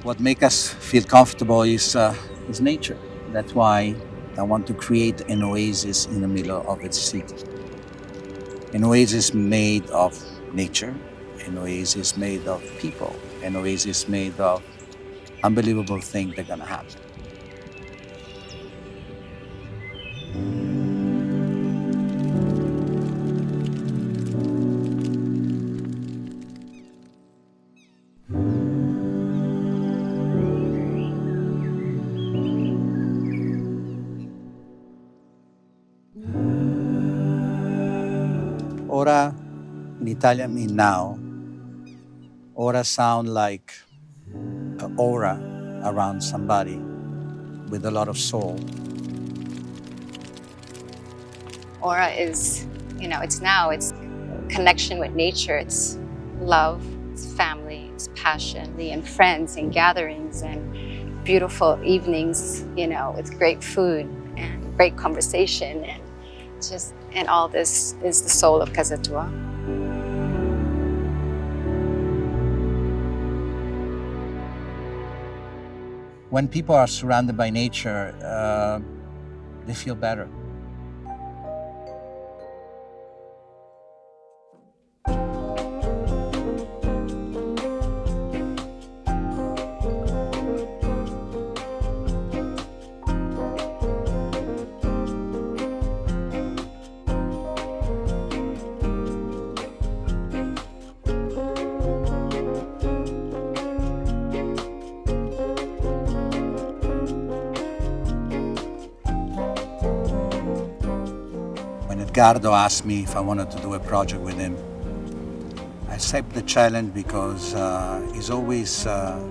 What makes us feel comfortable is nature. That's why I want to create an oasis in the middle of its city. An oasis made of nature, an oasis made of people, an oasis made of unbelievable things that are gonna happen. Ora in Italian means now. Ora sound like an aura around somebody with a lot of soul. ORA is, it's now, it's connection with nature, it's love, it's family, it's passion, and friends and gatherings and beautiful evenings, with great food and great conversation and all this is the soul of Casa Tua. When people are surrounded by nature, they feel better. When Edgardo asked me if I wanted to do a project with him, I accept the challenge because he's always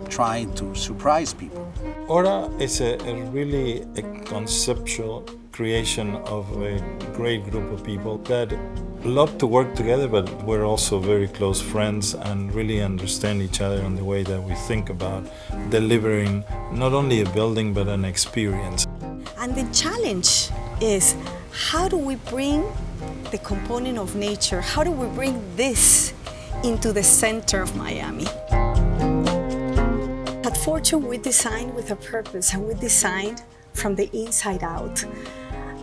trying to surprise people. ORA is really a conceptual creation of a great group of people that love to work together, but we're also very close friends and really understand each other in the way that we think about delivering not only a building but an experience. And the challenge is, how do we bring the component of nature, how do we bring this into the center of Miami? At Fortune, we designed with a purpose, and we designed from the inside out.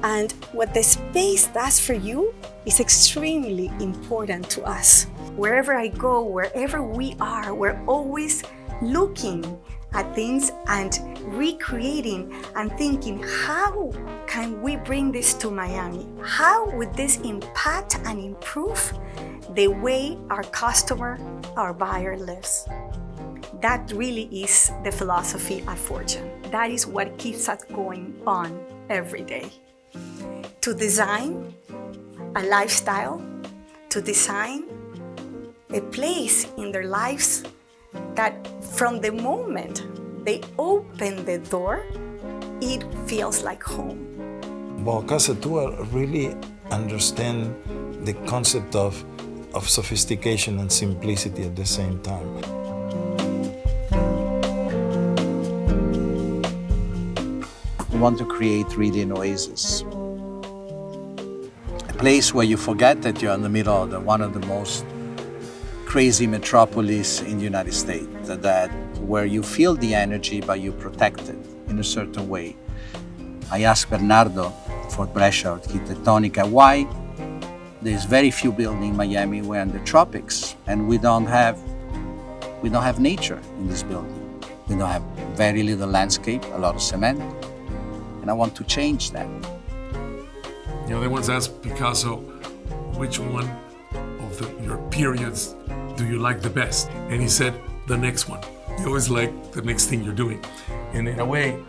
And what the space does for you is extremely important to us. Wherever I go, wherever we are, we're always looking at things and recreating and thinking, how can we bring this to Miami? How would this impact and improve the way our customer, our buyer lives? That really is the philosophy at Fortune. That is what keeps us going on every day. To design a lifestyle, to design a place in their lives that from the moment they open the door, it feels like home. Well, Casa Tua really understand the concept of sophistication and simplicity at the same time. We want to create really an oasis. A place where you forget that you're in the middle of one of the most crazy metropolis in the United States, that where you feel the energy but you protect it in a certain way. I asked Bernardo for Brescia Architettonica why there's very few buildings in Miami we're in the tropics and we don't have nature in this building. We don't have very little landscape, a lot of cement, and I want to change that. They once asked Picasso, which one of your periods do you like the best? And he said, the next one. You always like the next thing you're doing. And in a way,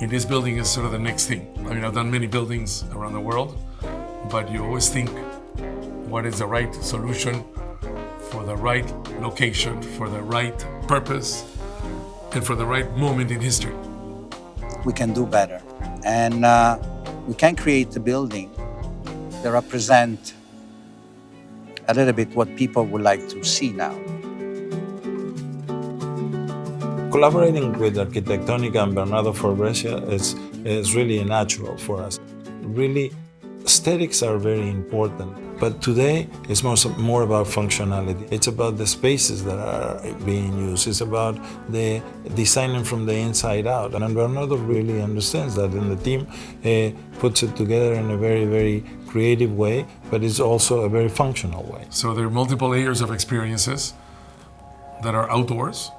in this building is sort of the next thing. I've done many buildings around the world, but you always think, what is the right solution for the right location, for the right purpose, and for the right moment in history? We can do better. And we can create a building that represent a little bit what people would like to see now. Collaborating with Architettonica and Bernardo for Brescia is really natural for us. Really Aesthetics are very important, but today it's more about functionality. It's about the spaces that are being used. It's about the designing from the inside out. And Bernardo really understands that, and the team puts it together in a very, very creative way, but it's also a very functional way. So there are multiple layers of experiences that are outdoors,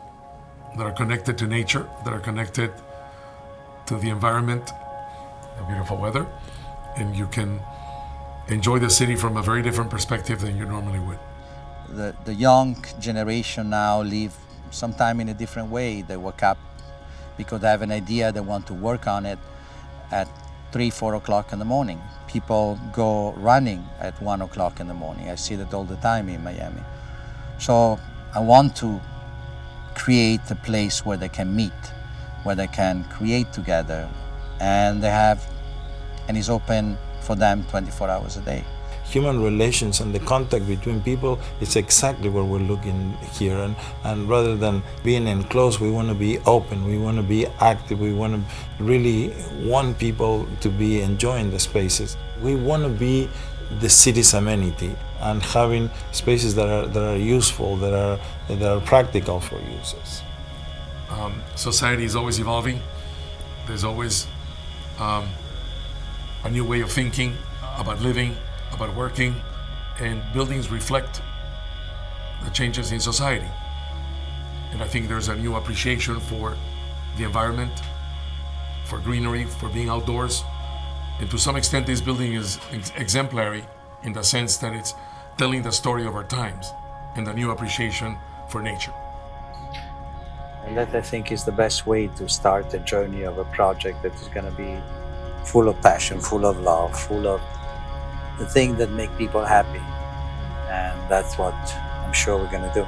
that are connected to nature, that are connected to the environment, the beautiful weather, and you can enjoy the city from a very different perspective than you normally would. The young generation now live sometime in a different way. They wake up because they have an idea, they want to work on it at 3-4 o'clock in the morning. People go running at 1 o'clock in the morning. I see that all the time in Miami. So I want to create a place where they can meet, where they can create together, and it's open for them 24 hours a day. Human relations and the contact between people is exactly what we're looking here. And rather than being enclosed, we want to be open, we want to be active, we want to really want people to be enjoying the spaces. We want to be the city's amenity and having spaces that are useful, that are practical for users. Society is always evolving. There's always a new way of thinking about living, about working, and buildings reflect the changes in society. And I think there's a new appreciation for the environment, for greenery, for being outdoors. And to some extent, this building is exemplary in the sense that it's telling the story of our times and the new appreciation for nature. And that, I think, is the best way to start a journey of a project that is going to be full of passion, full of love, full of the things that make people happy. And that's what I'm sure we're going to do.